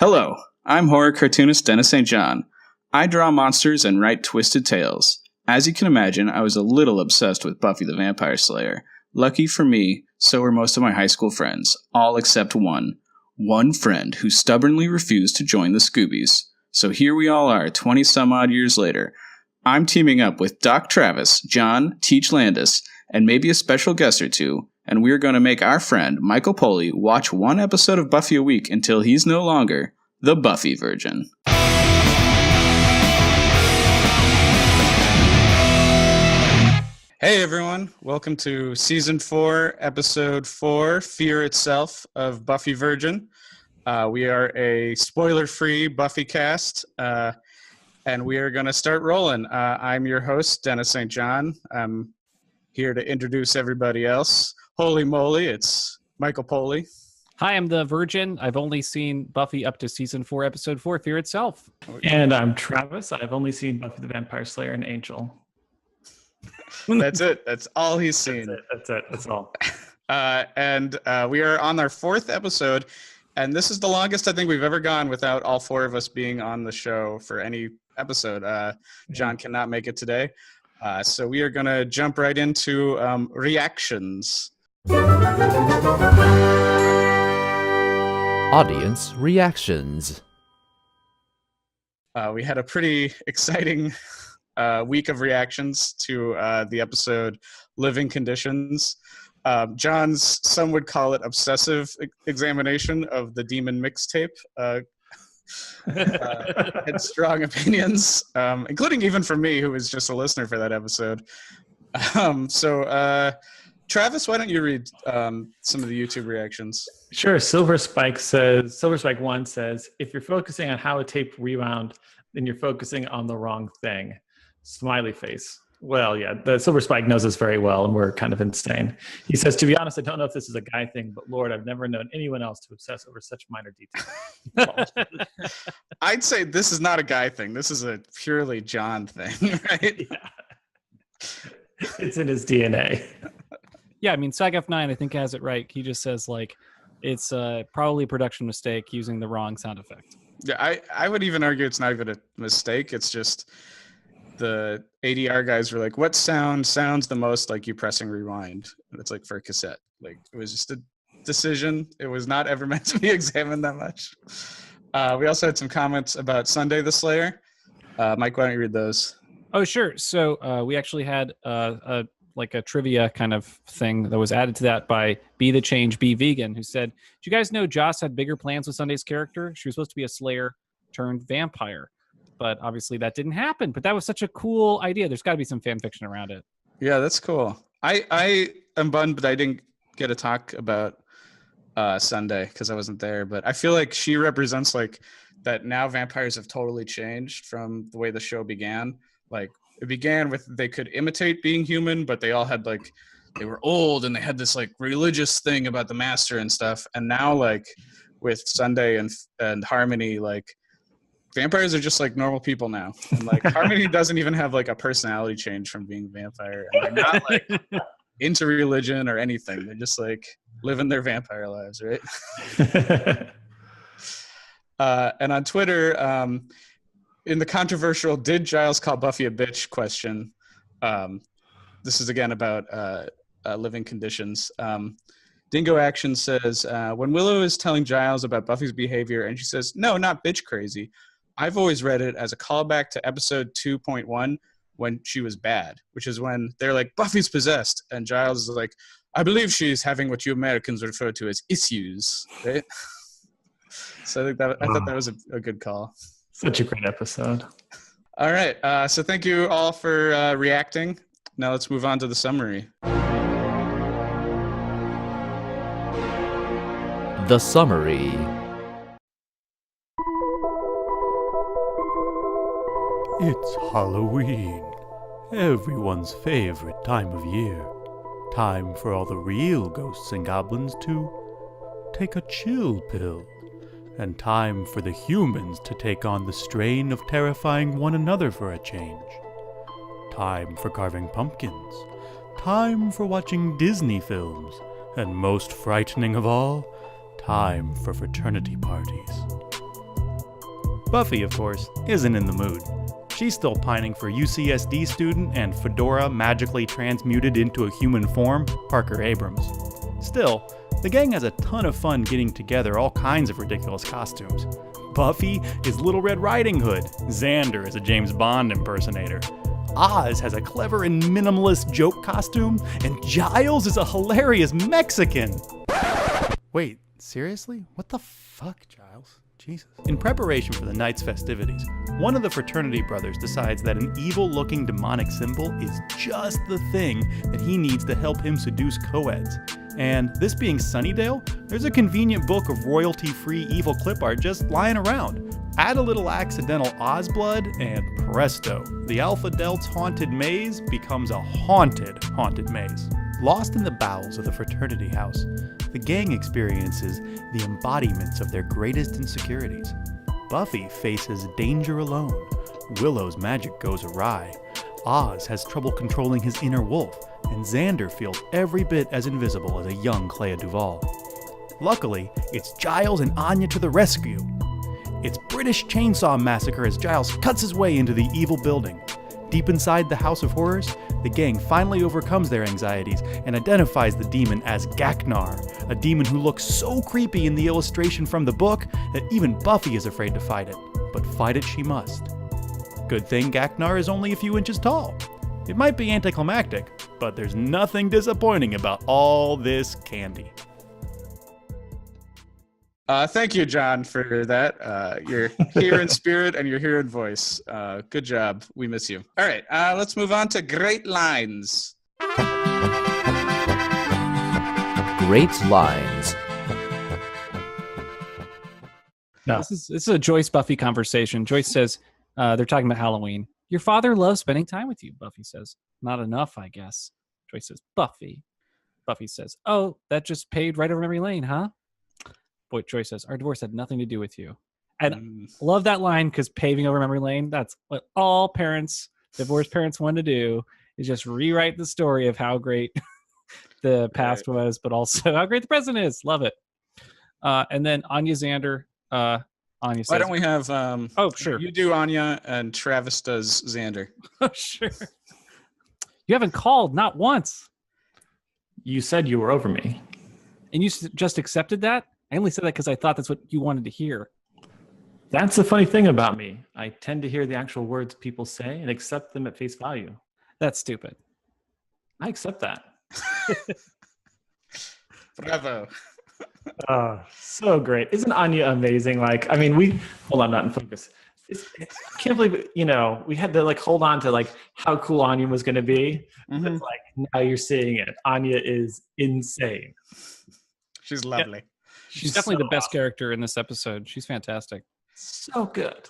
Hello, I'm horror cartoonist Dennis St. John. I draw monsters and write twisted tales. As you can imagine, I was a little obsessed with Buffy the Vampire Slayer. Lucky for me, so were most of my high school friends, all except one. One friend who stubbornly refused to join the Scoobies. So here we all are, 20-some-odd years later. I'm teaming up with Doc Travis, John, Teach Landis, and maybe a special guest or two, and we're going to make our friend, Michael Poley, watch one episode of Buffy a week until he's no longer the Buffy Virgin. Hey everyone, welcome to Season 4, Episode 4, Fear Itself of Buffy Virgin. We are a spoiler-free Buffy cast, and we are going to start rolling. I'm your host, Dennis St. John. I'm here to introduce everybody else. Holy moly, it's Michael Poley. Hi, I'm the Virgin. I've only seen Buffy up to Season 4, Episode 4, Fear Itself. And I'm Travis. I've only seen Buffy the Vampire Slayer and Angel. That's it. That's all he's seen. That's all. And we are on our 4th episode, and this is the longest I think we've ever gone without all 4 of us being on the show for any episode. John cannot make it today. So we are going to jump right into reactions. Audience reactions. We had a pretty exciting week of reactions to the episode Living Conditions. John's, some would call it obsessive examination of the Demon Mixtape. Had strong opinions, including even for me, who was just a listener for that episode. So Travis, why don't you read some of the YouTube reactions? Sure. Silver Spike 1 says, if you're focusing on how a tape rewound, then you're focusing on the wrong thing. Smiley face. Well, yeah, the Silver Spike knows us very well, and we're kind of insane. He says, to be honest, I don't know if this is a guy thing, but Lord, I've never known anyone else to obsess over such minor details. I'd say this is not a guy thing. This is a purely John thing, right? Yeah. It's in his DNA. Yeah, I mean, SAGF9, I think, has it right. He just says, like, it's probably a production mistake using the wrong sound effect. Yeah, I would even argue it's not even a mistake. It's just the ADR guys were like, what sound sounds the most like you pressing rewind? And it's like for a cassette. Like, it was just a decision. It was not ever meant to be examined that much. We also had some comments about Sunday the Slayer. Mike, why don't you read those? Oh, sure. So we actually had a trivia kind of thing that was added to that by Be the Change, Be Vegan, who said, do you guys know Joss had bigger plans with Sunday's character? She was supposed to be a Slayer turned vampire. But obviously that didn't happen. But that was such a cool idea. There's got to be some fan fiction around it. Yeah, that's cool. I am bummed, but I didn't get to talk about Sunday because I wasn't there. But I feel like she represents like that now vampires have totally changed from the way the show began. Like it began with they could imitate being human, but they all had like they were old and they had this like religious thing about the master and stuff. And now like with Sunday and Harmony, like vampires are just like normal people now. And like Harmony doesn't even have like a personality change from being a vampire. And they're not like into religion or anything. They're just like living their vampire lives, right? And on Twitter, in the controversial "Did Giles call Buffy a bitch?" question, this is again about Living Conditions. Dingo Action says, when Willow is telling Giles about Buffy's behavior and she says, no, not bitch crazy, I've always read it as a callback to episode 2.1 when she was bad, which is when they're like, Buffy's possessed. And Giles is like, I believe she's having what you Americans refer to as issues, right? So I thought that was a good call. Such a great episode. All right. So thank you all for reacting. Now let's move on to the summary. The summary. It's Halloween, everyone's favorite time of year. Time for all the real ghosts and goblins to take a chill pill. And time for the humans to take on the strain of terrifying one another for a change. Time for carving pumpkins. Time for watching Disney films. And most frightening of all, time for fraternity parties. Buffy, of course, isn't in the mood. She's still pining for UCSD student and fedora magically transmuted into a human form, Parker Abrams. Still, the gang has a ton of fun getting together all kinds of ridiculous costumes. Buffy is Little Red Riding Hood, Xander is a James Bond impersonator, Oz has a clever and minimalist joke costume, and Giles is a hilarious Mexican! Wait, seriously? What the fuck, Giles? Jesus. In preparation for the night's festivities, one of the fraternity brothers decides that an evil-looking demonic symbol is just the thing that he needs to help him seduce co-eds. And this being Sunnydale, there's a convenient book of royalty-free evil clip art just lying around. Add a little accidental Oz blood, and presto, the Alpha Delt's haunted maze becomes a haunted maze. Lost in the bowels of the fraternity house, the gang experiences the embodiments of their greatest insecurities. Buffy faces danger alone. Willow's magic goes awry. Oz has trouble controlling his inner wolf, and Xander feels every bit as invisible as a young Clea Duvall. Luckily, it's Giles and Anya to the rescue. It's British Chainsaw Massacre as Giles cuts his way into the evil building. Deep inside the House of Horrors, the gang finally overcomes their anxieties and identifies the demon as Gaknar, a demon who looks so creepy in the illustration from the book that even Buffy is afraid to fight it. But fight it she must. Good thing Gaknar is only a few inches tall. It might be anticlimactic, but there's nothing disappointing about all this candy. Thank you, John, for that. You're here in spirit and you're here in voice. Good job. We miss you. All right, let's move on to Great Lines. Great lines. No. This is a Joyce Buffy conversation. Joyce says they're talking about Halloween. Your father loves spending time with you, Buffy says. Not enough, I guess. Joyce says, Buffy. Buffy says, oh, that just paved right over memory lane, huh? Boy, Joyce says, our divorce had nothing to do with you. And love that line because paving over memory lane, that's what all divorced parents want to do, is just rewrite the story of how great the past was, but also how great the present is. Love it. And then Anya Xander, Anya says, why don't we have, oh, sure. You do Anya and Travis does Xander. Oh, sure. You haven't called, not once. You said you were over me. And you just accepted that? I only said that because I thought that's what you wanted to hear. That's the funny thing about me. I tend to hear the actual words people say and accept them at face value. That's stupid. I accept that. Bravo. Oh, so great. Isn't Anya amazing? Like, I mean, hold on, not in focus. I can't believe, we had to hold on to how cool Anya was going to be. Mm-hmm. But, now you're seeing it. Anya is insane. She's lovely. Yeah. She's definitely the best character in this episode. She's fantastic. So good.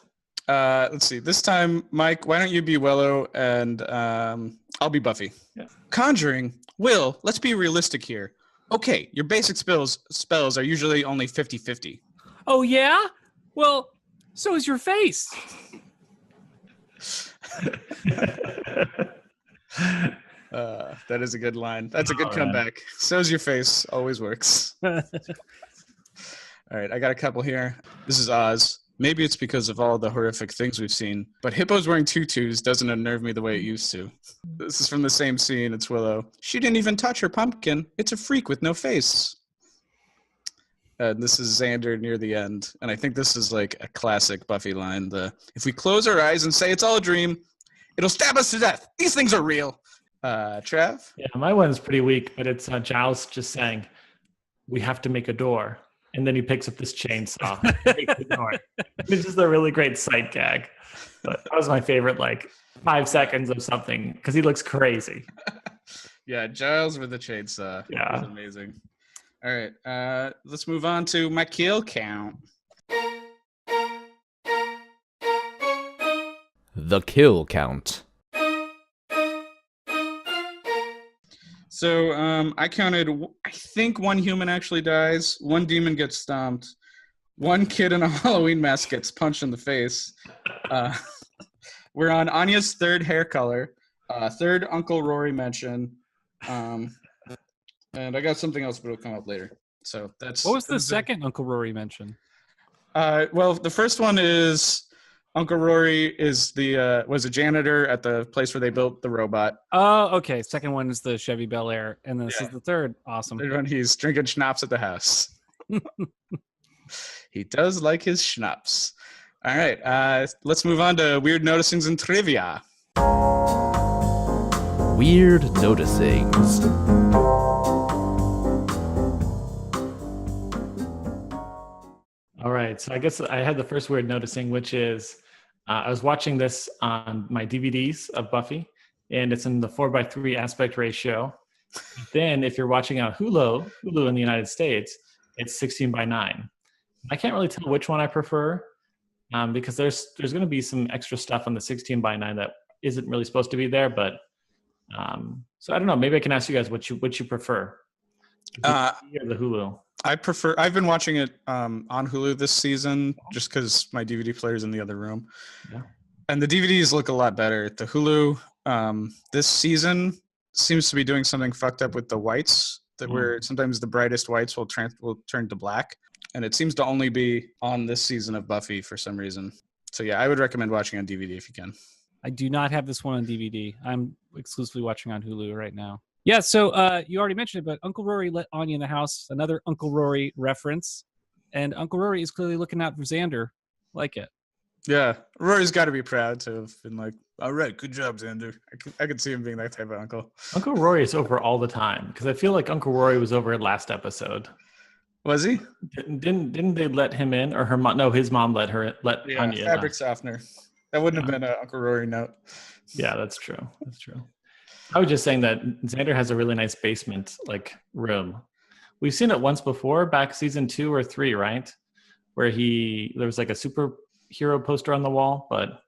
Let's see. This time, Mike, why don't you be Willow and I'll be Buffy. Yeah. Conjuring. Will, let's be realistic here. Okay, your basic spells are usually only 50-50. Oh, yeah? Well, so is your face. That is a good line. That's a good comeback. So's your face. Always works. All right, I got a couple here. This is Oz. Maybe it's because of all the horrific things we've seen, but hippos wearing tutus doesn't unnerve me the way it used to. This is from the same scene. It's Willow. She didn't even touch her pumpkin. It's a freak with no face. And this is Xander near the end. And I think this is a classic Buffy line. If we close our eyes and say it's all a dream, it'll stab us to death. These things are real. Trav? Yeah, my one's pretty weak, but it's Giles just saying, we have to make a door. And then he picks up this chainsaw. It's just a really great sight gag. But that was my favorite, 5 seconds of something, because he looks crazy. Yeah, Giles with the chainsaw. Yeah. That's amazing. All right, let's move on to my kill count. The kill count. So I counted, I think one human actually dies, one demon gets stomped, one kid in a Halloween mask gets punched in the face. We're on Anya's third hair color, third Uncle Rory mention, and I got something else, but it'll come up later. So that's What was the second Uncle Rory mention? Well, the first one is Uncle Rory is was a janitor at the place where they built the robot. Oh, okay. Second one is the Chevy Bel Air, and this is the third. Awesome. Third one, he's drinking schnapps at the house. He does like his schnapps. All right, let's move on to weird noticings and trivia. Weird noticings. All right, so I guess I had the first weird noticing, which is I was watching this on my DVDs of Buffy, and it's in the 4:3 aspect ratio. Then if you're watching on Hulu in the United States, it's 16:9. I can't really tell which one I prefer because there's going to be some extra stuff on the 16:9 that isn't really supposed to be there. But so I don't know. Maybe I can ask you guys what you prefer. The Hulu. I've been watching it on Hulu this season just because my DVD player is in the other room. Yeah. And the DVDs look a lot better. The Hulu this season seems to be doing something fucked up with the whites where sometimes the brightest whites will turn to black. And it seems to only be on this season of Buffy for some reason. So yeah, I would recommend watching on DVD if you can. I do not have this one on DVD. I'm exclusively watching on Hulu right now. Yeah, so you already mentioned it, but Uncle Rory let Anya in the house. Another Uncle Rory reference. And Uncle Rory is clearly looking out for Xander. Like it. Yeah, Rory's got to be proud to have been like, all right, good job, Xander. I could see him being that type of uncle. Uncle Rory is over all the time because I feel like Uncle Rory was over last episode. Was he? Didn't they let him in, or her mom? No, his mom let Anya fabric in. softener. That wouldn't have been an Uncle Rory note. Yeah, that's true. That's true. I was just saying that Xander has a really nice basement room. We've seen it once before, back season 2 or 3, right? Where there was like a superhero poster on the wall, but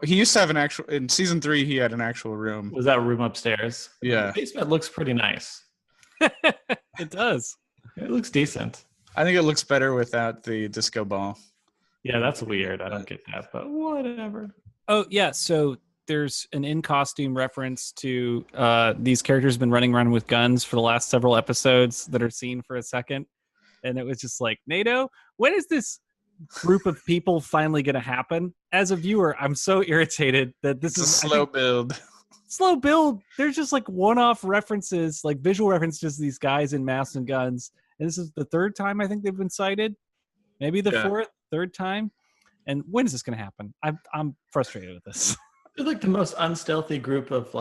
he used to have in season 3 he had an actual room. Was that room upstairs? Yeah. The basement looks pretty nice. It does. It looks decent. I think it looks better without the disco ball. Yeah, that's weird. I don't get that, but whatever. Oh, yeah. So there's an in-costume reference to these characters have been running around with guns for the last several episodes that are seen for a second. And it was just like, NATO, when is this group of people finally going to happen? As a viewer, I'm so irritated that this is a slow build. Slow build. There's just like one-off references, like visual references to these guys in masks and guns. And this is the third time I think they've been cited. Maybe the third time. And when is this going to happen? I'm frustrated with this. They're like the most unstealthy group of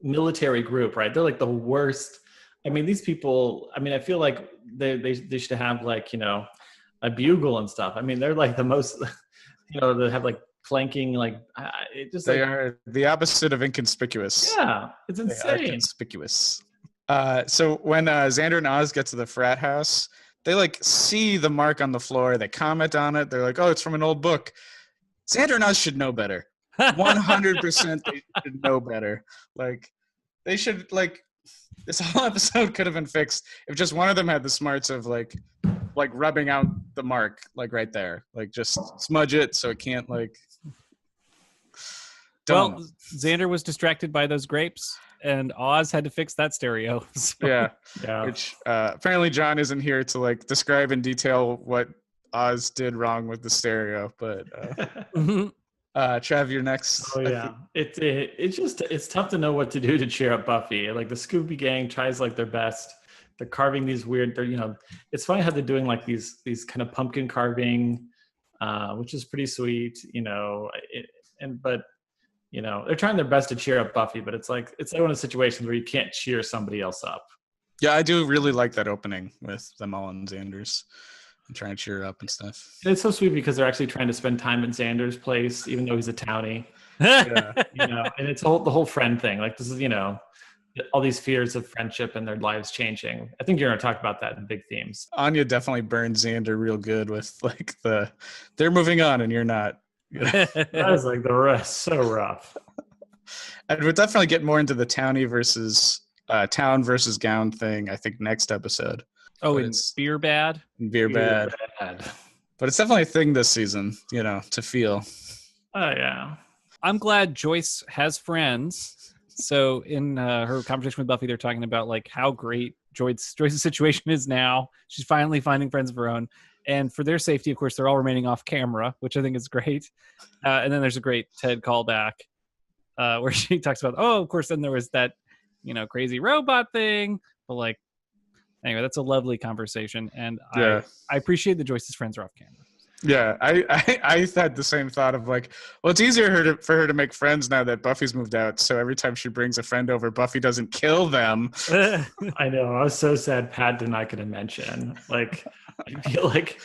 military group, right? They're like the worst. I mean, these people. I mean, I feel like they should have a bugle and stuff. I mean, they're like the most. They have clanking they are the opposite of inconspicuous. Yeah, it's insane. They are conspicuous. So when Xander and Oz get to the frat house, they see the mark on the floor. They comment on it. They're like, "Oh, it's from an old book." Xander and Oz should know better. 100% they should know better. They should this whole episode could have been fixed if just one of them had the smarts of rubbing out the mark right there. Just smudge it so it can't Well, Xander was distracted by those grapes, and Oz had to fix that stereo. So. Yeah. Which apparently John isn't here to describe in detail what Oz did wrong with the stereo, but Trav, you're next. Oh yeah, it's tough to know what to do to cheer up Buffy. The Scooby Gang tries their best. They're carving these weird. It's funny how they're doing these kind of pumpkin carving, which is pretty sweet. They're trying their best to cheer up Buffy, but it's one of the situations where you can't cheer somebody else up. Yeah, I do really like that opening with them all in Xander's and trying to cheer her up and stuff. And it's so sweet because they're actually trying to spend time at Xander's place, even though he's a townie. And it's the whole friend thing. This is all these fears of friendship and their lives changing. I think you're going to talk about that in big themes. Anya definitely burned Xander real good with they're moving on and you're not. That was the rest so rough. And we'll definitely get more into the townie versus town versus gown thing, I think, next episode. Oh, and beer bad? Beer bad. But it's definitely a thing this season, to feel. Oh, yeah. I'm glad Joyce has friends. So in her conversation with Buffy, they're talking about how great Joyce's situation is now. She's finally finding friends of her own. And for their safety, of course, they're all remaining off camera, which I think is great. And then there's a great Ted callback where she talks about, oh, of course, then there was that, crazy robot thing. But like, anyway, that's a lovely conversation. And I appreciate that Joyce's friends are off camera. Yeah, I had the same thought of like, well, it's easier for her to make friends now that Buffy's moved out. So every time she brings a friend over, Buffy doesn't kill them. I know. I was so sad Pat did not get a mention. Like, I feel like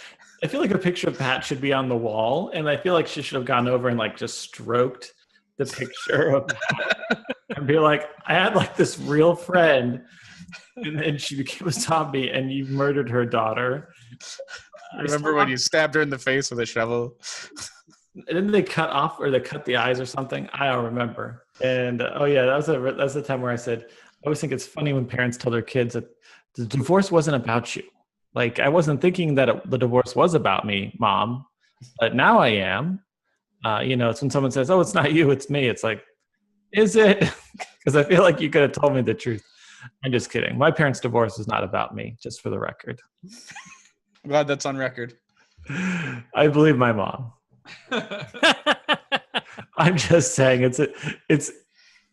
a picture of Pat should be on the wall, and I feel like she should have gone over and like just stroked the picture of Pat and be like, I had like this real friend, and then she became a zombie, and you murdered her daughter. Remember when you stabbed her in the face with a shovel? Didn't they cut the eyes or something? I don't remember. And that was the time where I said, I always think it's funny when parents tell their kids that the divorce wasn't about you. Like, I wasn't thinking that the divorce was about me, Mom, but now I am. It's when someone says, oh, it's not you, it's me. It's like, is it? Because I feel like you could have told me the truth. I'm just kidding. My parents' divorce was not about me, just for the record. I'm glad that's on record. I believe my mom. I'm just saying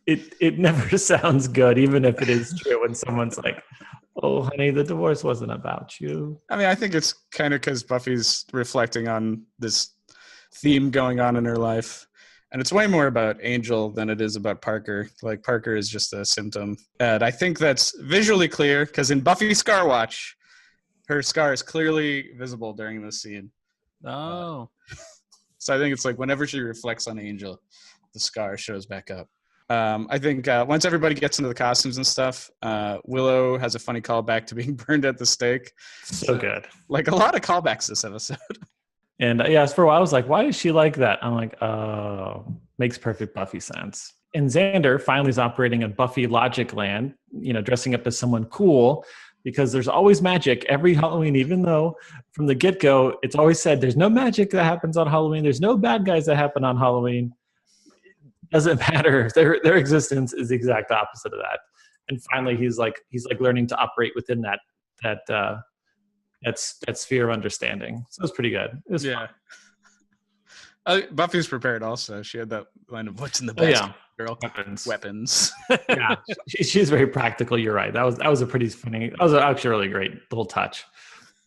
it never sounds good, even if it is true when someone's like, oh, honey, the divorce wasn't about you. I mean, I think it's kind of because Buffy's reflecting on this theme going on in her life. And it's way more about Angel than it is about Parker. Like, Parker is just a symptom. And I think that's visually clear because in Buffy Scarwatch, her scar is clearly visible during this scene. Oh. So I think it's like whenever she reflects on Angel, the scar shows back up. I think once everybody gets into the costumes and stuff, Willow has a funny callback to being burned at the stake. So good. Like a lot of callbacks this episode. And for a while I was like, why is she like that? I'm like, oh, makes perfect Buffy sense. And Xander finally is operating in Buffy logic land, dressing up as someone cool, because there's always magic every Halloween, even though from the get-go, it's always said there's no magic that happens on Halloween. There's no bad guys that happen on Halloween. It doesn't matter. Their existence is the exact opposite of that. And finally, he's like learning to operate within that sphere of understanding. So it's pretty good. It was fun. Buffy's prepared also. She had that line of what's in the basket, girl? Weapons. Yeah, she's very practical. You're right. That was a pretty funny. That was actually a really great little touch.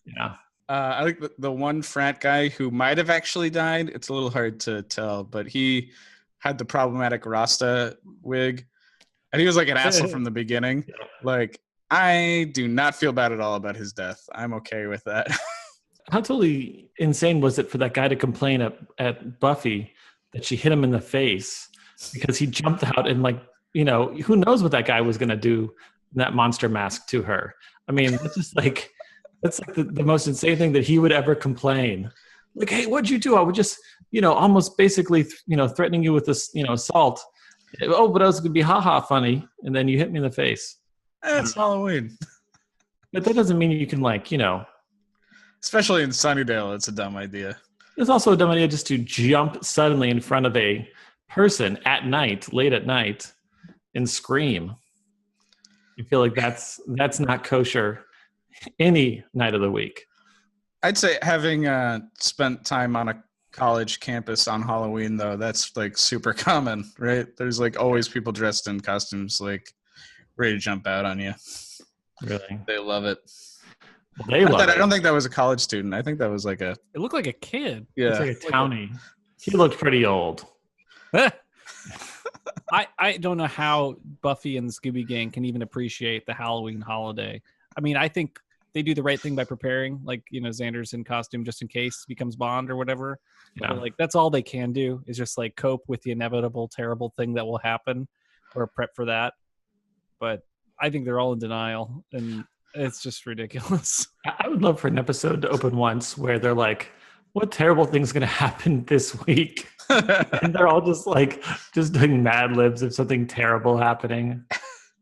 Yeah. I like the one frat guy who might have actually died. It's a little hard to tell, but he had the problematic rasta wig, and he was like an asshole from the beginning. Yeah. Like, I do not feel bad at all about his death. I'm okay with that. How totally insane was it for that guy to complain at Buffy that she hit him in the face because he jumped out and who knows what that guy was going to do in that monster mask to her. I mean, that's like the most insane thing that he would ever complain. Like, hey, what'd you do? I would just, almost basically, threatening you with this, assault. Oh, but I was going to be funny. And then you hit me in the face. It's Halloween. But that doesn't mean you can especially in Sunnydale, it's a dumb idea. It's also a dumb idea just to jump suddenly in front of a person at night, late at night, and scream. I feel like that's not kosher any night of the week. I'd say having spent time on a college campus on Halloween, though, that's like super common, right? There's like always people dressed in costumes, like ready to jump out on you. Really? They love it. They love it. I don't think that was a college student. I think that was like It looked like a kid. Yeah. It's like a townie. He looked pretty old. I don't know how Buffy and the Scooby Gang can even appreciate the Halloween holiday. I mean, I think they do the right thing by preparing, Xander's in costume just in case he becomes Bond or whatever. Yeah. But, that's all they can do is just cope with the inevitable terrible thing that will happen or prep for that. But I think they're all in denial, and it's just ridiculous. I would love for an episode to open once where they're like, what terrible thing's going to happen this week? And they're all just doing Mad Libs of something terrible happening.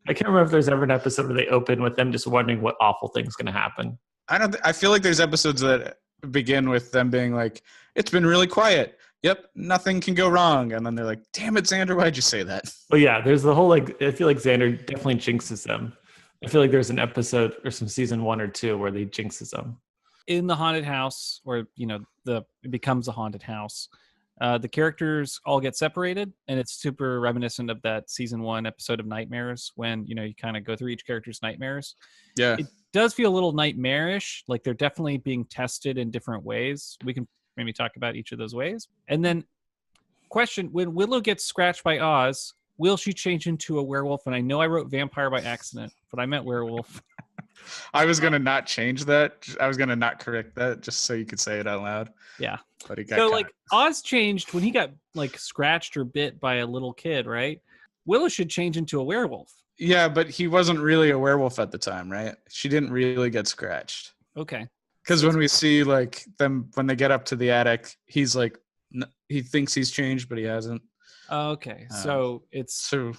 I can't remember if there's ever an episode where they open with them just wondering what awful thing's going to happen. I feel like there's episodes that begin with them being like, it's been really quiet. Yep, nothing can go wrong. And then they're like, damn it, Xander, why'd you say that? Well, yeah, there's the whole, I feel like Xander definitely jinxes them. I feel like there's an episode or some season 1 or 2 where they jinxes them. in the haunted house, or it becomes a haunted house. The characters all get separated, and it's super reminiscent of that season 1 episode of Nightmares when you kind of go through each character's nightmares. Yeah, it does feel a little nightmarish. Like they're definitely being tested in different ways. We can maybe talk about each of those ways. And then question, when Willow gets scratched by Oz, will she change into a werewolf? And I know I wrote vampire by accident, but I meant werewolf. I was going to not change that. I was going to not correct that just so you could say it out loud. Yeah. But he got so caught. like Oz changed when he got like scratched or bit by a little kid, right? Willow should change into a werewolf. Yeah, but he wasn't really a werewolf at the time, right? She didn't really get scratched. Okay. Because when we see like them when they get up to the attic, he's like he thinks he's changed, but he hasn't. Okay, so it's so.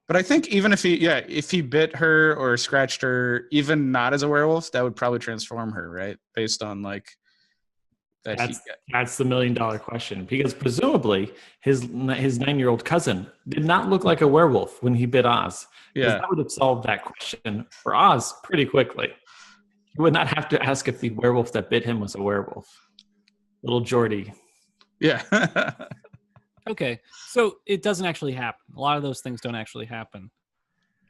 But I think even if he bit her or scratched her, even not as a werewolf, that would probably transform her, right? Based on like that. That's the $1 million question, because presumably his 9-year-old cousin did not look like a werewolf when he bit Oz. Yeah, that would have solved that question for Oz pretty quickly. He would not have to ask if the werewolf that bit him was a werewolf. Little Geordie. Yeah. Okay, so it doesn't actually happen. A lot of those things don't actually happen.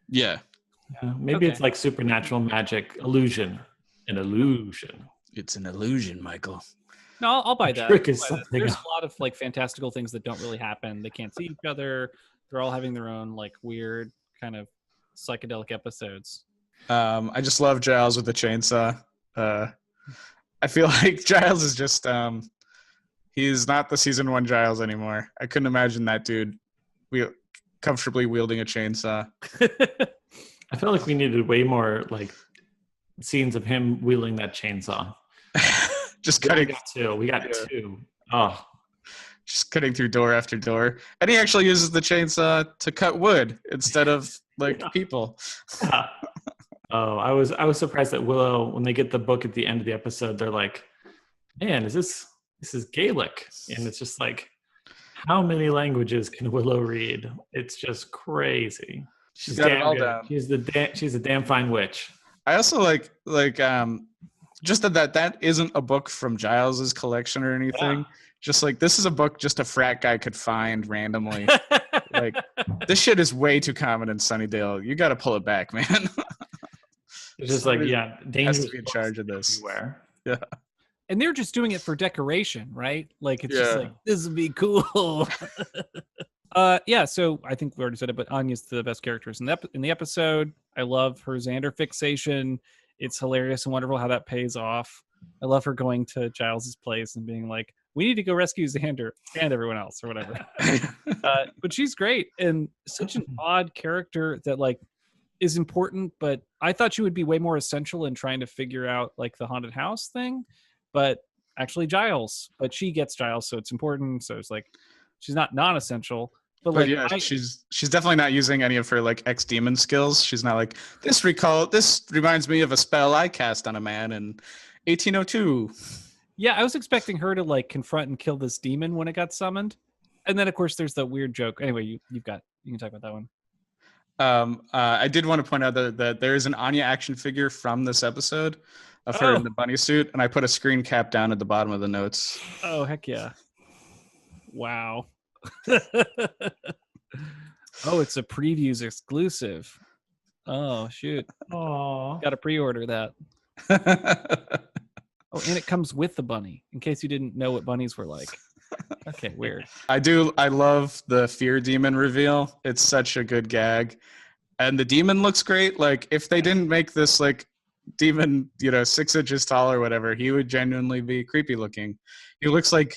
Yeah. Maybe it's like supernatural magic, illusion. An illusion. It's an illusion, Michael. No, I'll buy that. Trick is something There's else. a lot of like fantastical things that don't really happen. They can't see each other. They're all having their own like weird kind of psychedelic episodes. I just love Giles with the chainsaw. I feel like Giles is just he's not the season 1 Giles anymore. I couldn't imagine that dude comfortably wielding a chainsaw. I feel like we needed way more like scenes of him wielding that chainsaw. Just cutting. We got two. Oh, just cutting through door after door, and he actually uses the chainsaw to cut wood instead of like people. Oh, I was surprised that Willow, when they get the book at the end of the episode, they're like, "Man, this is Gaelic," and it's just like, how many languages can Willow read? It's just crazy. She's got it all good. down. She's a damn fine witch. I also like just that isn't a book from Giles's collection or anything. Yeah. Just like this is a book just a frat guy could find randomly. Like this shit is way too common in Sunnydale. You got to pull it back, man. It's just like dangerous has to be in charge of this. Everywhere. Yeah. And they're just doing it for decoration, right? Like it's just like this would be cool. So I think we already said it, but Anya's the best characters in the episode. I love her Xander fixation. It's hilarious and wonderful how that pays off. I love her going to Giles's place and being like, we need to go rescue Xander and everyone else or whatever. But she's great and such an odd character that like is important, but I thought she would be way more essential in trying to figure out like the haunted house thing. But actually Giles, but she gets Giles, so it's important. So it's like she's not non-essential. But like, yeah, she's definitely not using any of her like ex-demon skills. She's not like this reminds me of a spell I cast on a man in 1802. Yeah, I was expecting her to like confront and kill this demon when it got summoned, and then of course there's the weird joke. Anyway, you can talk about that one. I did want to point out that there is an Anya action figure from this episode of her in the bunny suit, and I put a screen cap down at the bottom of the notes. Oh heck yeah! Wow. Oh, it's a previews exclusive. Oh shoot! Oh, got to pre-order that. Oh, and it comes with the bunny, in case you didn't know what bunnies were like. Okay, weird. I love the fear demon reveal. It's such a good gag. And the demon looks great. Like, if they didn't make this, like, demon, 6 inches tall or whatever, he would genuinely be creepy looking. He looks like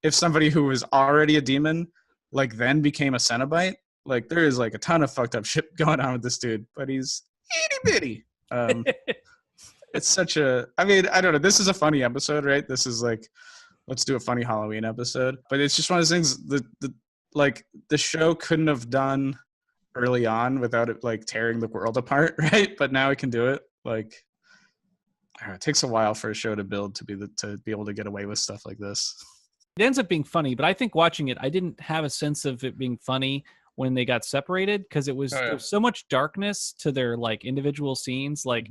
if somebody who was already a demon, like, then became a Cenobite. Like, there is, like, a ton of fucked up shit going on with this dude. But he's itty-bitty. It's such a, I don't know. This is a funny episode, right? This is like, let's do a funny Halloween episode. But it's just one of those things the show couldn't have done early on without it like tearing the world apart, right? But now it can do it. Like, I don't know, it takes a while for a show to build to be able to get away with stuff like this. It ends up being funny, but I think watching it, I didn't have a sense of it being funny when they got separated because there was so much darkness to their like individual scenes. Like,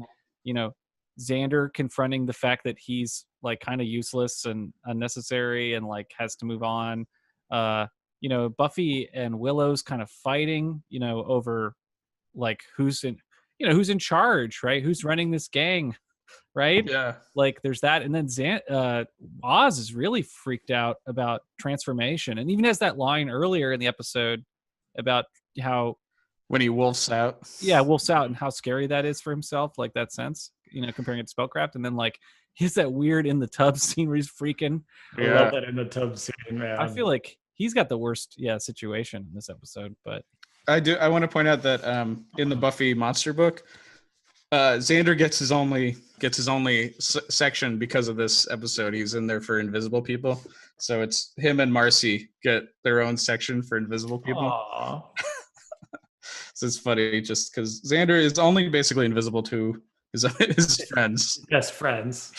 Xander confronting the fact that he's like kind of useless and unnecessary and like has to move on. Buffy and Willow's kind of fighting, over like who's in charge, right? Who's running this gang, right? Yeah. Like there's that, and then Oz is really freaked out about transformation, and even has that line earlier in the episode about how when he wolfs out. Yeah, wolfs out, and how scary that is for himself, like that sense, comparing it to spellcraft, and then like he's that weird in the tub scene where he's freaking. I love that in the tub scene, man. I feel like he's got the worst situation in this episode, but I want to point out that in the Buffy monster book, Xander gets his only section because of this episode. He's in there for invisible people, so it's him and Marcy get their own section for invisible people. So it's funny just because Xander is only basically invisible to his friends. Best friends.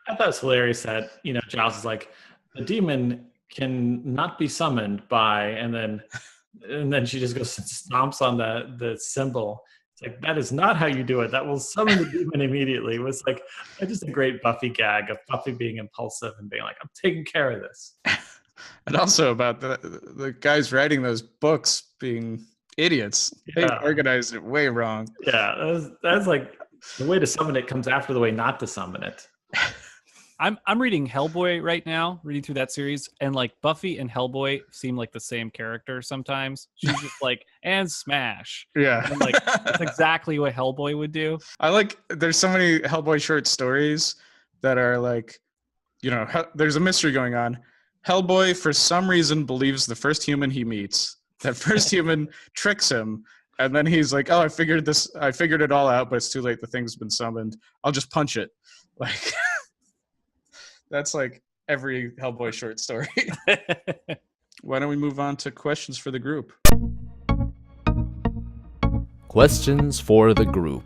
I thought it was hilarious that Giles is like, the demon can not be summoned by, and then she just goes and stomps on the symbol. It's like, that is not how you do it. That will summon the demon immediately. It was like just a great Buffy gag of Buffy being impulsive and being like, I'm taking care of this. And also about the guys writing those books being idiots. They organized it way wrong. Yeah, that's like the way to summon it comes after the way not to summon it. I'm reading Hellboy right now, reading through that series, and like Buffy and Hellboy seem like the same character sometimes. She's just like, and smash. Yeah. And like that's exactly what Hellboy would do. There's so many Hellboy short stories that are like, there's a mystery going on. Hellboy, for some reason, believes the first human he meets. That first human tricks him, and then he's like, "Oh, I figured it all out, but it's too late. The thing's been summoned. I'll just punch it." Like, that's like every Hellboy short story. Why don't we move on to questions for the group? Questions for the group.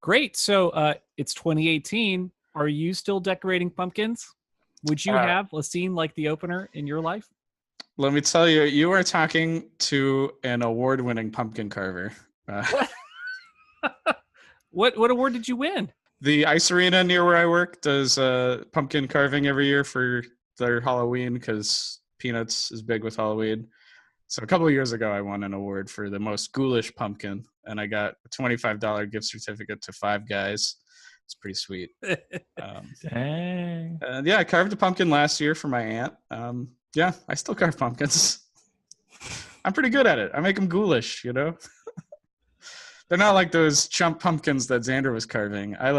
Great. So it's 2018. Are you still decorating pumpkins? Would you have a scene like the opener in your life? Let me tell you, you are talking to an award-winning pumpkin carver. What award did you win? The ice arena near where I work does pumpkin carving every year for their Halloween because Peanuts is big with Halloween. So a couple of years ago, I won an award for the most ghoulish pumpkin, and I got a $25 gift certificate to Five Guys. It's pretty sweet. Dang. And yeah, I carved a pumpkin last year for my aunt. Yeah, I still carve pumpkins. I'm pretty good at it. I make them ghoulish, They're not like those chump pumpkins that Xander was carving. I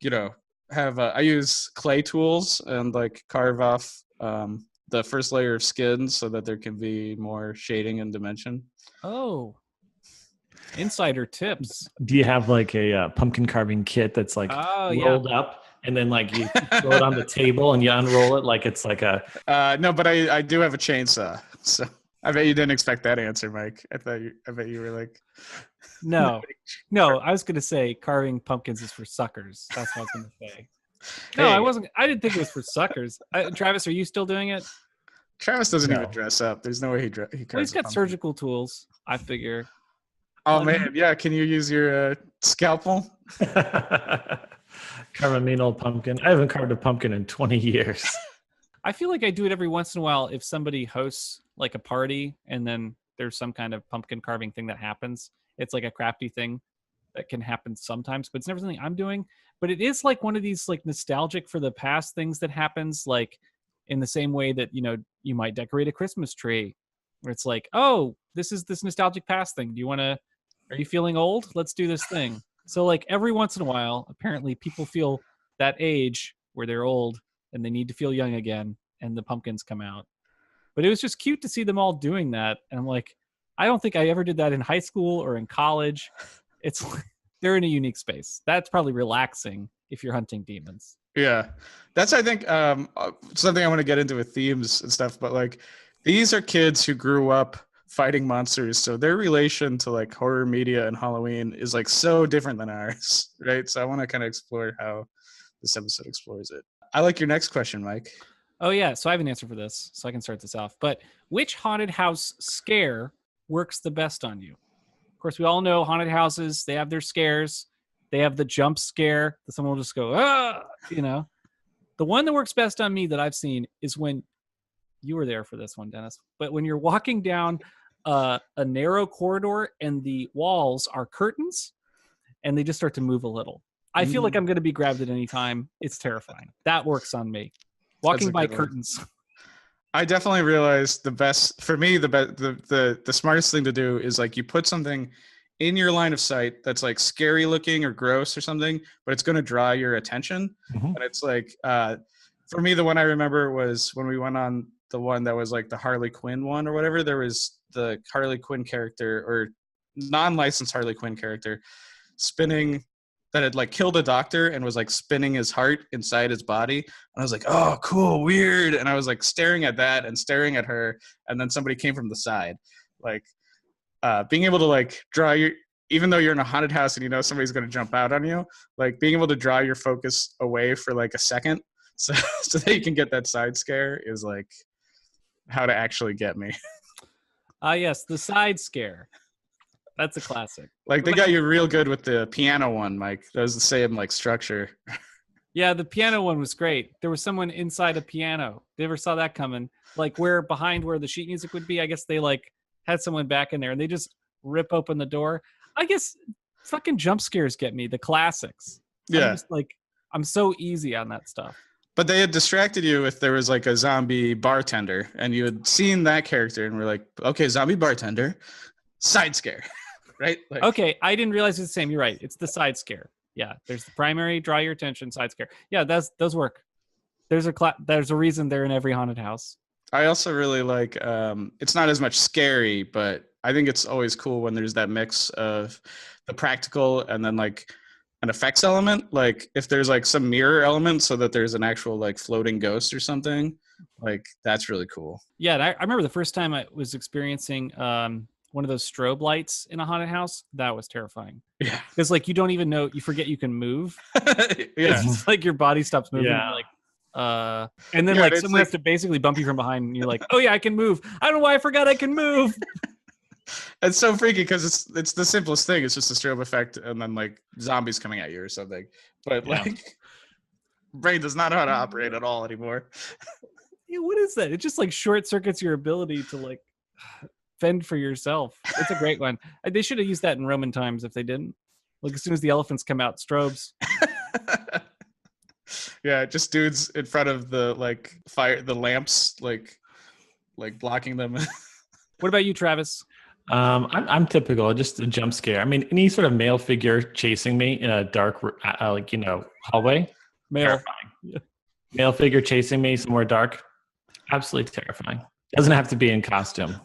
I use clay tools and like carve off the first layer of skin so that there can be more shading and dimension. Oh. Insider tips. Do you have like a pumpkin carving kit that's like rolled up, and then like you throw it on the table and you unroll it like it's like a? No, but I do have a chainsaw. So I bet you didn't expect that answer, Mike. I bet you were like, no. I was gonna say carving pumpkins is for suckers. That's what I was gonna say. No, I wasn't. I didn't think it was for suckers. Travis, are you still doing it? Travis doesn't even dress up. There's no way he carves. Well, he's got surgical tools. I figure. Oh man, yeah. Can you use your scalpel? Carve a mean old pumpkin. I haven't carved a pumpkin in 20 years. I feel like I do it every once in a while if somebody hosts like a party and then there's some kind of pumpkin carving thing that happens. It's like a crafty thing that can happen sometimes, but it's never something I'm doing. But it is like one of these like nostalgic for the past things that happens, like in the same way that, you might decorate a Christmas tree where it's like, oh, this is this nostalgic past thing. Are you feeling old? Let's do this thing. So like every once in a while, apparently people feel that age where they're old and they need to feel young again, and the pumpkins come out. But it was just cute to see them all doing that. And I'm like, I don't think I ever did that in high school or in college. It's like, they're in a unique space. That's probably relaxing if you're hunting demons. Yeah. That's, I think, something I want to get into with themes and stuff. But like, these are kids who grew up fighting monsters, so their relation to like horror media and Halloween is like so different than ours, right? So I want to kind of explore how this episode explores it. I like your next question, Mike. Oh yeah, so I have an answer for this, so I can start this off. But which haunted house scare works the best on you? Of course, we all know haunted houses, they have their scares. They have the jump scare that someone will just go, ah, you know. The one that works best on me that I've seen is when you were there for this one, Dennis, but when you're walking down a narrow corridor and the walls are curtains and they just start to move a little. I feel like I'm going to be grabbed at any time. It's terrifying. That works on me. Walking by curtains. I definitely realized the best for me. The smartest thing to do is like you put something in your line of sight that's like scary looking or gross or something, but it's going to draw your attention. And it's like for me, the one I remember was when we went on the one that was like the Harley Quinn one or whatever. There was the Harley Quinn character or non-licensed Harley Quinn character spinning that had like killed a doctor and was like spinning his heart inside his body. And I was like, oh, cool, weird. And I was like staring at that and staring at her. And then somebody came from the side. Like being able to like draw your, even though you're in a haunted house and you know somebody's going to jump out on you, like being able to draw your focus away for like a second so that you can get that side scare is like how to actually get me. Yes, the side scare. That's a classic. Like they got you real good with the piano one, Mike. That was the same like structure. Yeah, the piano one was great. There was someone inside a piano. They ever saw that coming? Like behind where the sheet music would be, I guess they like had someone back in there and they just rip open the door. I guess fucking jump scares get me, the classics. Yeah. I'm so easy on that stuff. But they had distracted you if there was like a zombie bartender and you had seen that character and were like, okay, zombie bartender, side scare, right? Like, okay, I didn't realize it's the same. You're right. It's the side scare. Yeah, there's the primary, draw your attention, side scare. Yeah, those work. There's a reason they're in every haunted house. I also really like, it's not as much scary, but I think it's always cool when there's that mix of the practical and then like an effects element. Like if there's like some mirror element so that there's an actual like floating ghost or something, like that's really cool. Yeah, and I remember the first time I was experiencing one of those strobe lights in a haunted house. That was terrifying. Yeah. Because like you don't even know, you forget you can move. Yeah. It's just like your body stops moving. Yeah. And you're like, and then like someone has to basically bump you from behind and you're like, oh yeah, I can move. I don't know why I forgot I can move. It's so freaky because it's the simplest thing. It's just a strobe effect and then like zombies coming at you or something. But like brain does not know how to operate at all anymore. Yeah, what is that? It just like short circuits your ability to like fend for yourself. It's a great one. They should have used that in Roman times if they didn't. Like as soon as the elephants come out, strobes. Yeah, just dudes in front of the like the lamps, like blocking them. What about you, Travis? I'm typical, just a jump scare. I mean, any sort of male figure chasing me in a dark, hallway. Male figure chasing me somewhere dark. Absolutely terrifying. Doesn't have to be in costume.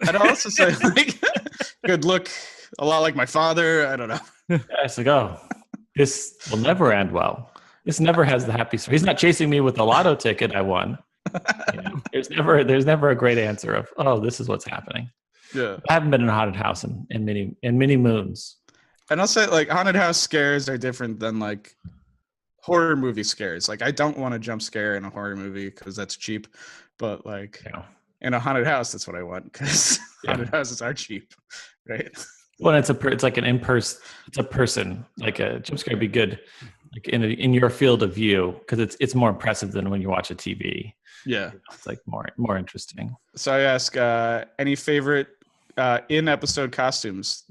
I'd also say like good look, a lot like my father. I don't know. Yeah, it's like, oh, this will never end well. This never has the happy story. He's not chasing me with the lotto ticket I won. There's never a great answer of, oh, this is what's happening. Yeah, I haven't been in a haunted house in many moons. And I'll say like haunted house scares are different than like horror movie scares. Like I don't want a jump scare in a horror movie because that's cheap, but like in a haunted house, that's what I want because haunted houses are cheap, right? Well, it's like an in-person. It's a person. Like a jump scare would be good, like in your field of view because it's more impressive than when you watch a TV. Yeah, it's like more interesting. So I ask, any favorite in-episode costumes?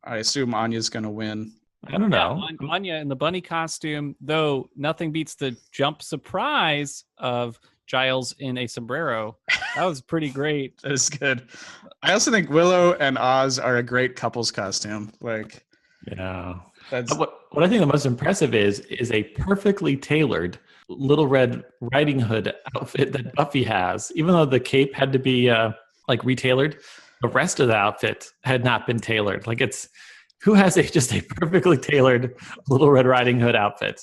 I assume Anya's gonna win. I don't know. Yeah, Anya in the bunny costume, though nothing beats the jump surprise of Giles in a sombrero. That was pretty great. That is good. I also think Willow and Oz are a great couples costume. Like, yeah. What I think the most impressive is a perfectly tailored Little Red Riding Hood outfit that Buffy has. Even though the cape had to be like retailored, the rest of the outfit had not been tailored. Like who has just a perfectly tailored Little Red Riding Hood outfit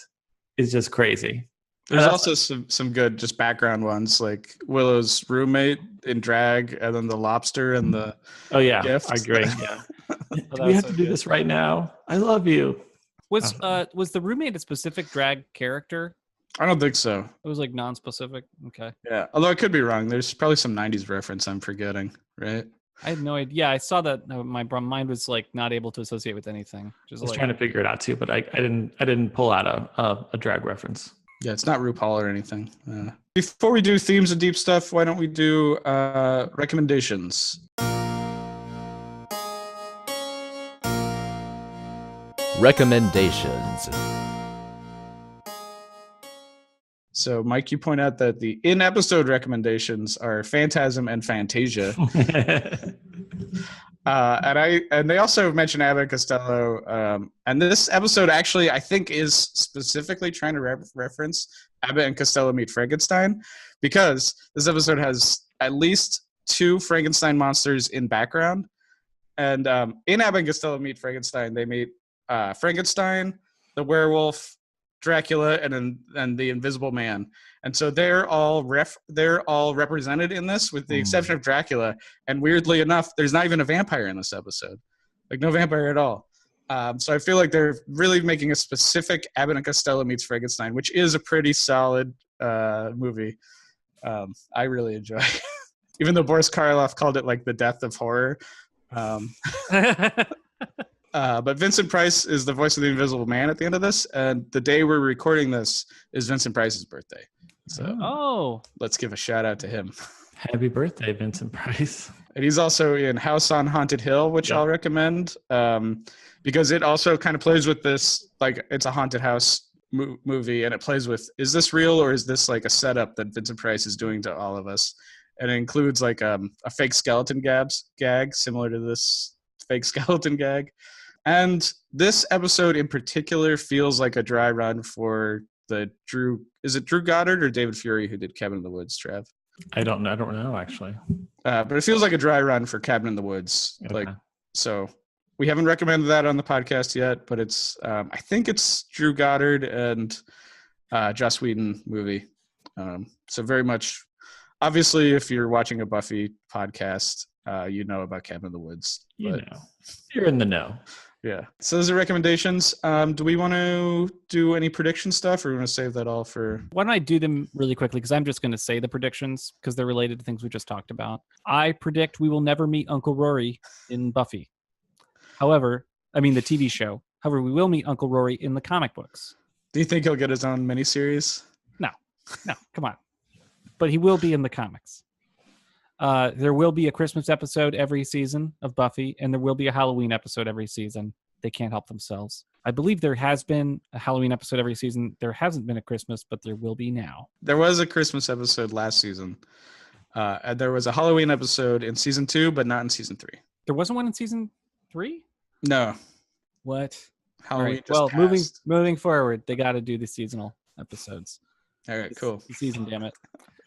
is just crazy. There's also some good just background ones like Willow's roommate in drag and then the lobster and the gift. I agree. Yeah. Do we have to do this right now? I love you. Was the roommate a specific drag character? I don't think so. It was like non-specific. Okay. Yeah, although I could be wrong. There's probably some 90s reference I'm forgetting, right? I had no idea. Yeah, I saw that. My mind was like not able to associate with anything. Just I was like trying to figure it out too, but I didn't pull out a drag reference. Yeah, it's not RuPaul or anything. Before we do themes and deep stuff, why don't we do recommendations? Recommendations. So, Mike, you point out that the in-episode recommendations are Phantasm and Fantasia. And they also mention Abbott and Costello. And this episode actually, I think, is specifically trying to reference Abbott and Costello Meet Frankenstein, because this episode has at least 2 Frankenstein monsters in background. And in Abbott and Costello Meet Frankenstein, they meet Frankenstein, the werewolf, Dracula, and the Invisible Man. And so they're all represented in this, with the exception of Dracula. And weirdly enough, there's not even a vampire in this episode, like no vampire at all. So I feel like they're really making a specific Abbott and Costello Meets Frankenstein, which is a pretty solid movie. I really enjoy, even though Boris Karloff called it like the death of horror. But Vincent Price is the voice of the Invisible Man at the end of this, and the day we're recording this is Vincent Price's birthday. So let's give a shout out to him. Happy birthday, Vincent Price. And he's also in House on Haunted Hill, which I'll recommend, because it also kind of plays with this, like it's a haunted house movie, and it plays with, is this real or is this like a setup that Vincent Price is doing to all of us? And it includes like a fake skeleton gag similar to this fake skeleton gag. And this episode in particular feels like a dry run for is it Drew Goddard or David Fury who did Cabin in the Woods, Trav? I don't know actually. But it feels like a dry run for Cabin in the Woods. Okay. So we haven't recommended that on the podcast yet, but it's I think it's Drew Goddard and Joss Whedon movie. So very much, obviously, if you're watching a Buffy podcast, you know about Cabin in the Woods. You're in the know. Yeah. So those are recommendations. Do we want to do any prediction stuff, or we want to save that all for? Why don't I do them really quickly? Because I'm just going to say the predictions because they're related to things we just talked about. I predict we will never meet Uncle Rory in Buffy. However, I mean the TV show. However, we will meet Uncle Rory in the comic books. Do you think he'll get his own miniseries? No, come on. But he will be in the comics. There will be a Christmas episode every season of Buffy, and there will be a Halloween episode every season. They can't help themselves. I believe there has been a Halloween episode every season. There hasn't been a Christmas, but there will be now. There was a Christmas episode last season. And there was a Halloween episode in season 2, but not in season 3. There wasn't one in season 3? No. What? Halloween right. Well, passed. moving forward, they got to do the seasonal episodes. All right, cool. The season, damn it.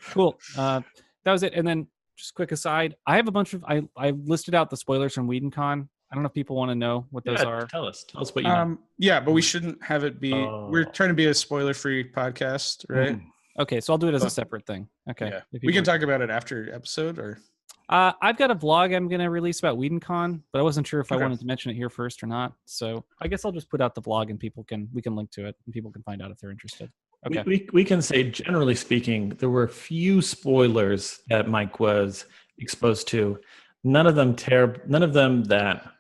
Cool. That was it. And then just quick aside, I have a bunch of I listed out the spoilers from WhedonCon. I don't know if people want to know what those are. Tell us what you know. Yeah, but we shouldn't have it be. We're trying to be a spoiler-free podcast, right? Okay, so I'll do it as a separate thing. Okay, yeah. We can talk about it after episode, or I've got a vlog I'm going to release about WhedonCon, but I wasn't sure if I wanted to mention it here first or not. So I guess I'll just put out the vlog and we can link to it and people can find out if they're interested. Okay. We can say, generally speaking, there were few spoilers that Mike was exposed to. None of them that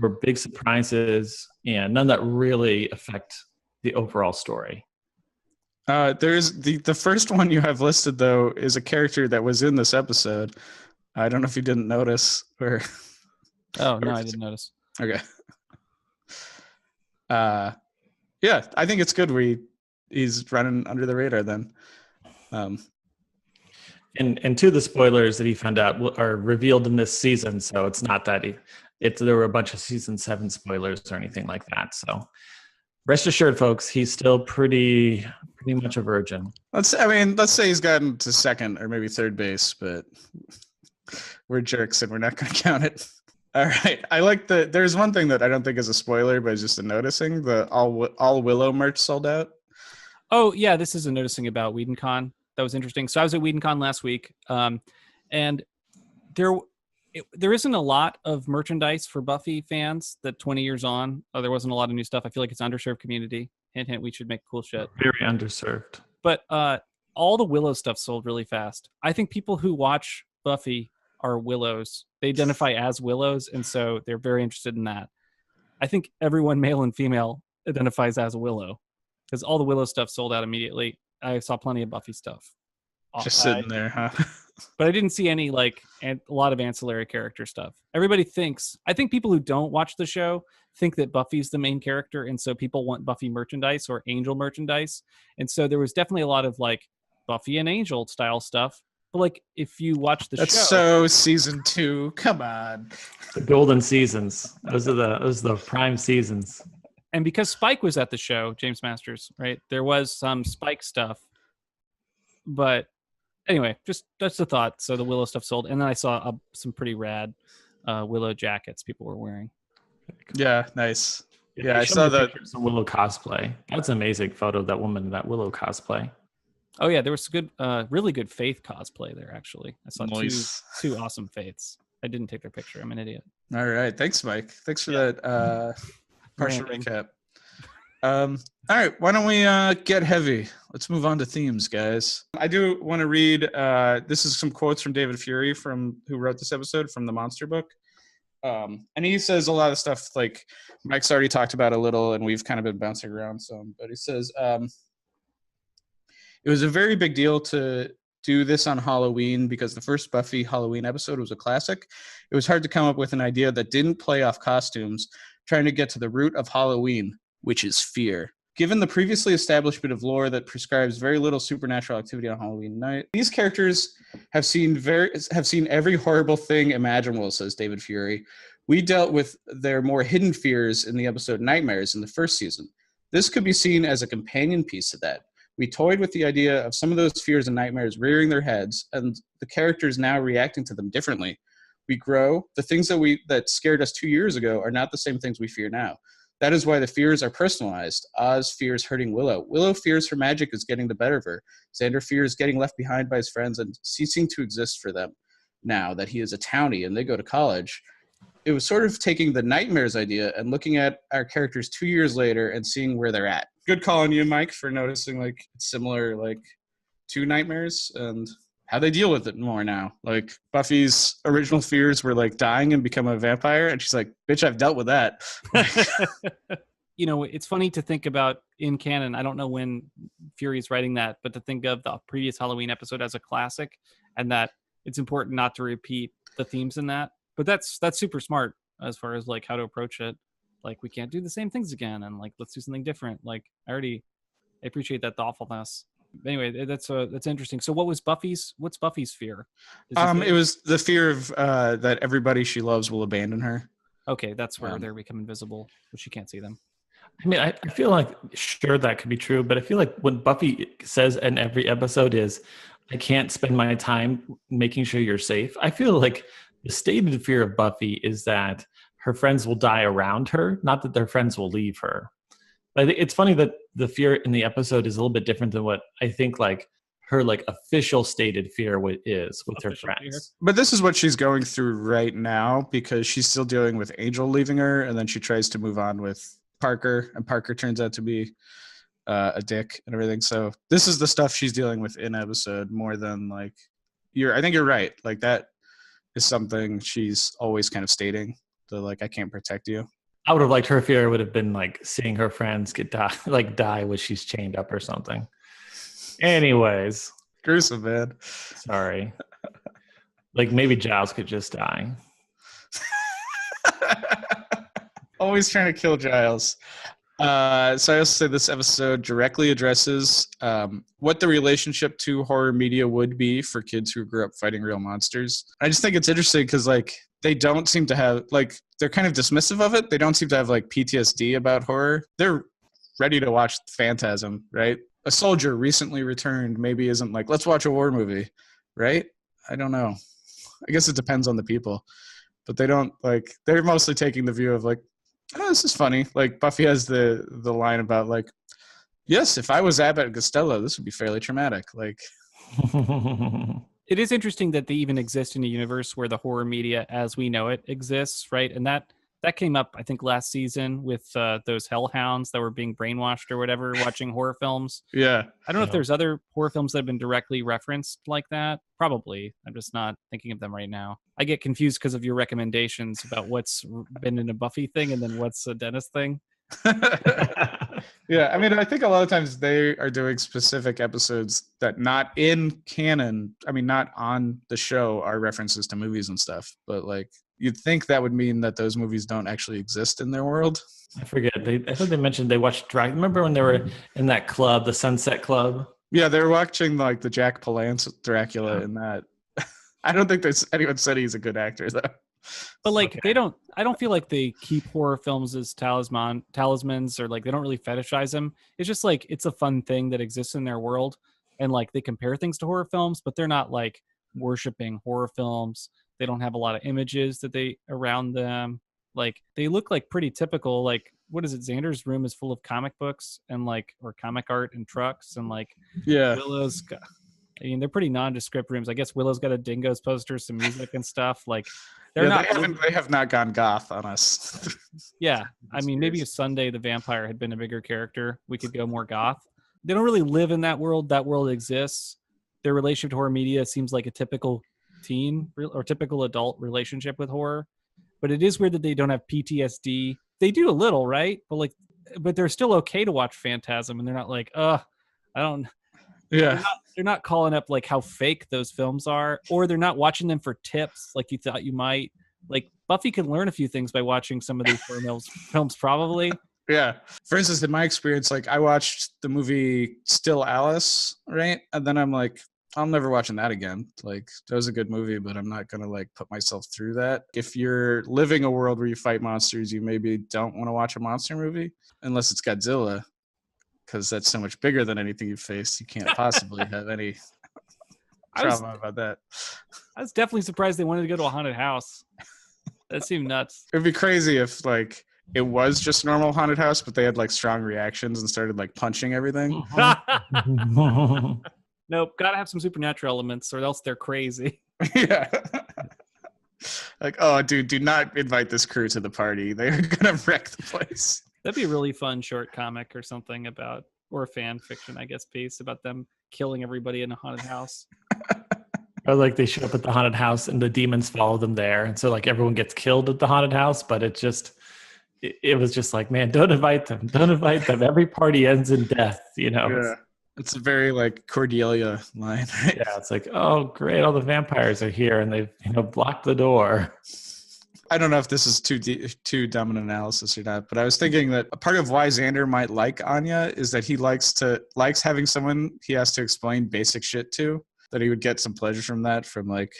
were big surprises, and none that really affect the overall story. There's the first one you have listed, though, is a character that was in this episode. I don't know if you didn't notice. No, I didn't notice. Okay. Yeah, I think it's good he's running under the radar then. And two of the spoilers that he found out are revealed in this season, so it's not that there were a bunch of season 7 spoilers or anything like that. So rest assured, folks, he's still pretty much a virgin. Let's say he's gotten to second or maybe third base, but we're jerks and we're not going to count it. All right. I like there's one thing that I don't think is a spoiler, but it's just a noticing. The all Willow merch sold out. Oh, yeah, this is a noticing about WhedonCon. That was interesting. So I was at WhedonCon last week, and there isn't a lot of merchandise for Buffy fans that 20 years on. There wasn't a lot of new stuff. I feel like it's an underserved community. Hint, hint, we should make cool shit. Very underserved. But all the Willow stuff sold really fast. I think people who watch Buffy are Willows. They identify as Willows, and so they're very interested in that. I think everyone, male and female, identifies as a Willow because all the Willow stuff sold out immediately. I saw plenty of Buffy stuff. Just sitting there, huh? But I didn't see any a lot of ancillary character stuff. Everybody thinks, I think people who don't watch the show think that Buffy's the main character, and so people want Buffy merchandise or Angel merchandise. And so there was definitely a lot of Buffy and Angel style stuff. But if you watch the show, that's so season 2. Come on, the golden seasons. Those are the prime seasons. And because Spike was at the show, James Masters, right? There was some Spike stuff. But anyway, just that's the thought. So the Willow stuff sold, and then I saw some pretty rad Willow jackets people were wearing. Yeah, nice. Yeah, I saw that. Some Willow cosplay. That's an amazing photo of that woman in that Willow cosplay. Oh yeah, there was good, really good Faith cosplay there. Actually, I saw nice. two awesome Faiths. I didn't take their picture. I'm an idiot. All right, thanks, Mike. Thanks for that partial recap. All right, why don't we get heavy? Let's move on to themes, guys. I do want to read. This is some quotes from David Fury, who wrote this episode from the Monster Book. And he says a lot of stuff like Mike's already talked about a little, and we've kind of been bouncing around some. But he says it was a very big deal to do this on Halloween because the first Buffy Halloween episode was a classic. It was hard to come up with an idea that didn't play off costumes, trying to get to the root of Halloween, which is fear. Given the previously established bit of lore that prescribes very little supernatural activity on Halloween night, these characters have seen every horrible thing imaginable, says David Fury. We dealt with their more hidden fears in the episode Nightmares in the first season. This could be seen as a companion piece to that. We toyed with the idea of some of those fears and nightmares rearing their heads, and the characters now reacting to them differently. We grow. The things that scared us 2 years ago are not the same things we fear now. That is why the fears are personalized. Oz fears hurting Willow. Willow fears her magic is getting the better of her. Xander fears getting left behind by his friends and ceasing to exist for them now that he is a townie and they go to college. It was sort of taking the Nightmares idea and looking at our characters 2 years later and seeing where they're at. Good call on you, Mike, for noticing it's similar to Nightmares and how they deal with it more now. Buffy's original fears were dying and become a vampire, and she's like, bitch, I've dealt with that. It's funny to think about in canon. I don't know when Fury's writing that, but to think of the previous Halloween episode as a classic, and that it's important not to repeat the themes in that. But that's super smart as far as how to approach it. We can't do the same things again, and let's do something different. I appreciate that thoughtfulness. Anyway, that's interesting. So what's Buffy's fear? It was the fear of that everybody she loves will abandon her. Okay, that's where they become invisible, but she can't see them. I mean, I feel like sure that could be true, but I feel like what Buffy says in every episode is, I can't spend my time making sure you're safe. I feel like the stated fear of Buffy is that her friends will die around her, not that their friends will leave her. But it's funny that the fear in the episode is a little bit different than what I think her official stated fear is with her friends. Fear. But this is what she's going through right now because she's still dealing with Angel leaving her, and then she tries to move on with Parker, and Parker turns out to be a dick and everything. So this is the stuff she's dealing with in episode more than I think you're right. That is something she's always kind of stating. I can't protect you. I would have liked her fear would have been seeing her friends die when she's chained up or something. Anyways. Gruesome, man. Sorry. Maybe Giles could just die. Always trying to kill Giles. So I also say this episode directly addresses what the relationship to horror media would be for kids who grew up fighting real monsters. I just think it's interesting because they don't seem to have they're kind of dismissive of it. They don't seem to have PTSD about horror. They're ready to watch Phantasm, right? A soldier recently returned maybe isn't let's watch a war movie, right? I don't know. I guess it depends on the people, but they don't they're mostly taking the view of oh, this is funny. Buffy has the line about yes, if I was Abbott and Costello, this would be fairly traumatic. It is interesting that they even exist in a universe where the horror media as we know it exists, right? And that That came up, I think, last season with those hellhounds that were being brainwashed or whatever, watching horror films. Yeah. I don't know if there's other horror films that have been directly referenced like that. Probably. I'm just not thinking of them right now. I get confused because of your recommendations about what's been in a Buffy thing and then what's a Dennis thing. Yeah, I mean, I think a lot of times they are doing specific episodes that not in canon, I mean, not on the show, are references to movies and stuff. But like, you'd think that would mean that those movies don't actually exist in their world. I forget. I thought they mentioned they watched Dracula. Remember when they were in that club, the Sunset Club? Yeah, they're watching like the Jack Palance Dracula in that. I don't think there's anyone said he's a good actor though. But like I don't feel like they keep horror films as talismans, or like they don't really fetishize them. It's just like it's a fun thing that exists in their world, and like they compare things to horror films, but they're not like worshiping horror films. They don't have a lot of images that they around them. Like they look like pretty typical. Like what is it? Xander's room is full of comic books and like or comic art and trucks, and like Willow's. I mean, they're pretty nondescript rooms. I guess Willow's got a Dingo's poster, some music and stuff. Like they're not. They have not gone goth on us. Yeah, I mean, maybe if Sunday the vampire had been a bigger character, we could go more goth. They don't really live in that world. That world exists. Their relationship to horror media seems like a typical teen or typical adult relationship with horror. But it is weird that they don't have PTSD. They do a little, right? But they're still okay to watch Phantasm, and they're not like, I don't. Yeah. They're not calling up like how fake those films are, or they're not watching them for tips like you thought you might. Like Buffy can learn a few things by watching some of these films probably. Yeah. For instance, in my experience, like I watched the movie Still Alice, right? And then I'm like, I'm never watching that again. Like that was a good movie, but I'm not going to like put myself through that. If you're living a world where you fight monsters, you maybe don't want to watch a monster movie unless it's Godzilla. Because that's so much bigger than anything you've faced. You can't possibly have any trauma about that. I was definitely surprised they wanted to go to a haunted house. That seemed nuts. It'd be crazy if like it was just normal haunted house, but they had like strong reactions and started like punching everything. Nope, gotta have some supernatural elements or else they're crazy. Yeah. Like, oh, dude, do not invite this crew to the party. They're going to wreck the place. That'd be a really fun short comic or something about, or a fan fiction, I guess, piece about them killing everybody in a haunted house. Or like they show up at the haunted house and the demons follow them there. And so like everyone gets killed at the haunted house, but it was just like, man, don't invite them. Don't invite them. Every party ends in death, you know? Yeah. It's a very like Cordelia line, right? Yeah, it's like, oh, great. All the vampires are here and they've, blocked the door. I don't know if this is too dumb an analysis or not, but I was thinking that a part of why Xander might like Anya is that he likes having someone he has to explain basic shit to, that he would get some pleasure from that, from like,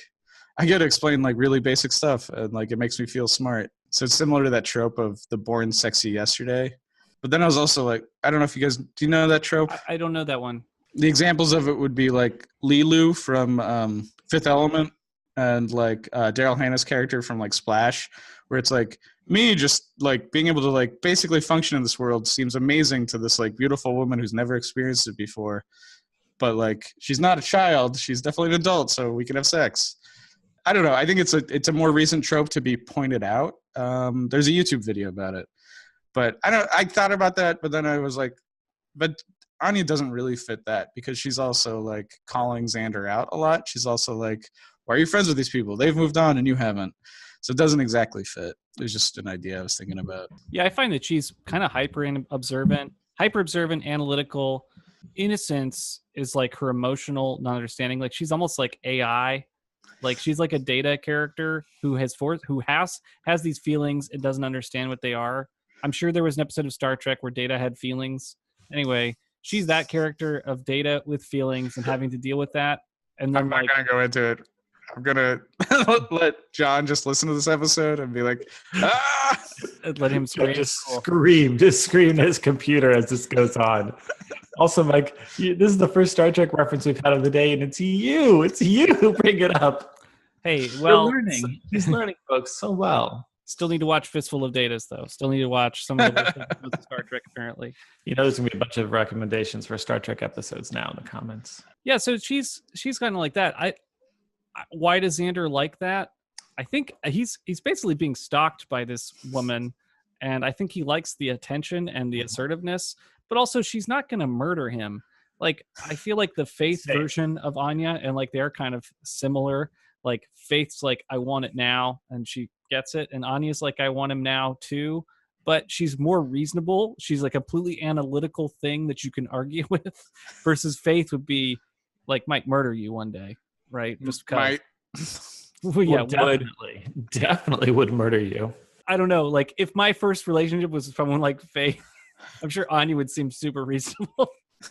I get to explain like really basic stuff and like it makes me feel smart. So it's similar to that trope of the born sexy yesterday. But then I was also like, I don't know if you guys, do you know that trope? I don't know that one. The examples of it would be like Lilu from Fifth Element, and like Daryl Hannah's character from like Splash, where it's like me just like being able to like basically function in this world seems amazing to this like beautiful woman who's never experienced it before, but like she's not a child, she's definitely an adult, so we can have sex. I don't know, I think it's a more recent trope to be pointed out. There's a YouTube video about it, but I thought about that, but then I was like, but Anya doesn't really fit that, because she's also like calling Xander out a lot. She's also like, why are you friends with these people? They've moved on and you haven't. So it doesn't exactly fit. It was just an idea I was thinking about. Yeah, I find that she's kind of hyper observant, analytical. Innocence is like her emotional non-understanding. Like she's almost like AI. Like she's like a Data character who has these feelings and doesn't understand what they are. I'm sure there was an episode of Star Trek where Data had feelings. Anyway, she's that character of Data with feelings and having to deal with that. And then I'm not going to go into it. I'm going to let John just listen to this episode and be like, ah! Let him scream. Just scream at his computer as this goes on. Also, Mike, this is the first Star Trek reference we've had of the day, and it's you who bring it up. Hey, well, he's learning, folks, so well. Still need to watch Fistful of Datas, though. Still need to watch some of the episodes of Star Trek, apparently. There's going to be a bunch of recommendations for Star Trek episodes now in the comments. Yeah, so she's kind of like that. Why does Xander like that? I think he's basically being stalked by this woman, and I think he likes the attention and the assertiveness, but also she's not going to murder him. Like, I feel like the Faith version of Anya, and like they're kind of similar. Like Faith's like, I want it now, and she gets it, and Anya's like, I want him now too. But she's more reasonable. She's like a completely analytical thing that you can argue with, versus Faith would be like, might murder you one day, right? Just because. Well, yeah, definitely would murder you. I don't know. Like, if my first relationship was with someone like Faith, I'm sure Anya would seem super reasonable.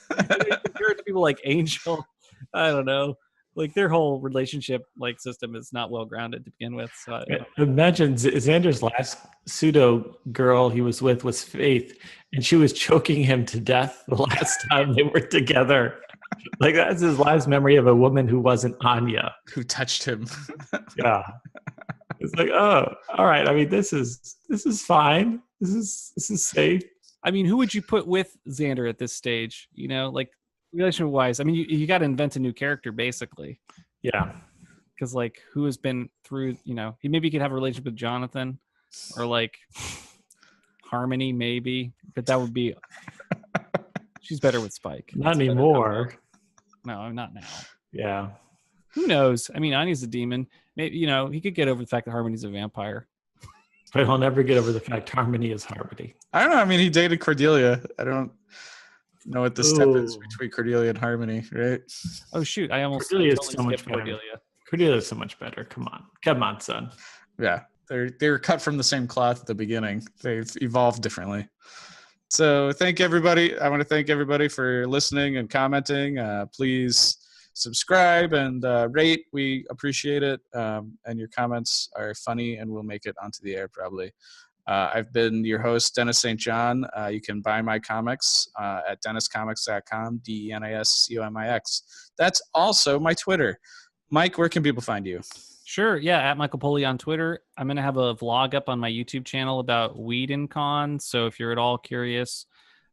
Compared to people like Angel, I don't know. Like, their whole relationship like system is not well grounded to begin with. So imagine Xander's last pseudo girl he was with was Faith, and she was choking him to death the last time they were together. Like, that's his last memory of a woman who wasn't Anya, who touched him. Yeah, it's like, oh, all right. I mean, this is fine. This is safe. I mean, who would you put with Xander at this stage? You know, like, relationship wise. I mean, you got to invent a new character, basically. Yeah, because like, who has been through? You know, he maybe could have a relationship with Jonathan, or like Harmony, maybe. But that would be. She's better with Spike. Not anymore. No, not now. Yeah. Who knows? I mean, Anya's a demon. Maybe, you know, he could get over the fact that Harmony's a vampire. But he'll never get over the fact Harmony is Harmony. I don't know. I mean, he dated Cordelia. I don't know what the step is between Cordelia and Harmony, right? Oh, shoot. I almost Cordelia is so much better. Cordelia is so much better. Come on, son. Yeah. They were cut from the same cloth at the beginning. They've evolved differently. So thank everybody. I want to thank everybody for listening and commenting. Please subscribe and rate. We appreciate it. And your comments are funny, and we'll make it onto the air probably. I've been your host, Dennis St. John. You can buy my comics at DennisComics.com, DennisComics. That's also my Twitter. Mike, where can people find you? Sure. Yeah. At Michael Poley on Twitter. I'm going to have a vlog up on my YouTube channel about WhedonCon. So if you're at all curious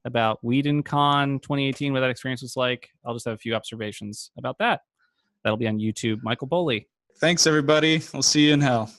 about WhedonCon 2018, what that experience was like, I'll just have a few observations about that. That'll be on YouTube. Michael Poley. Thanks, everybody. We'll see you in hell.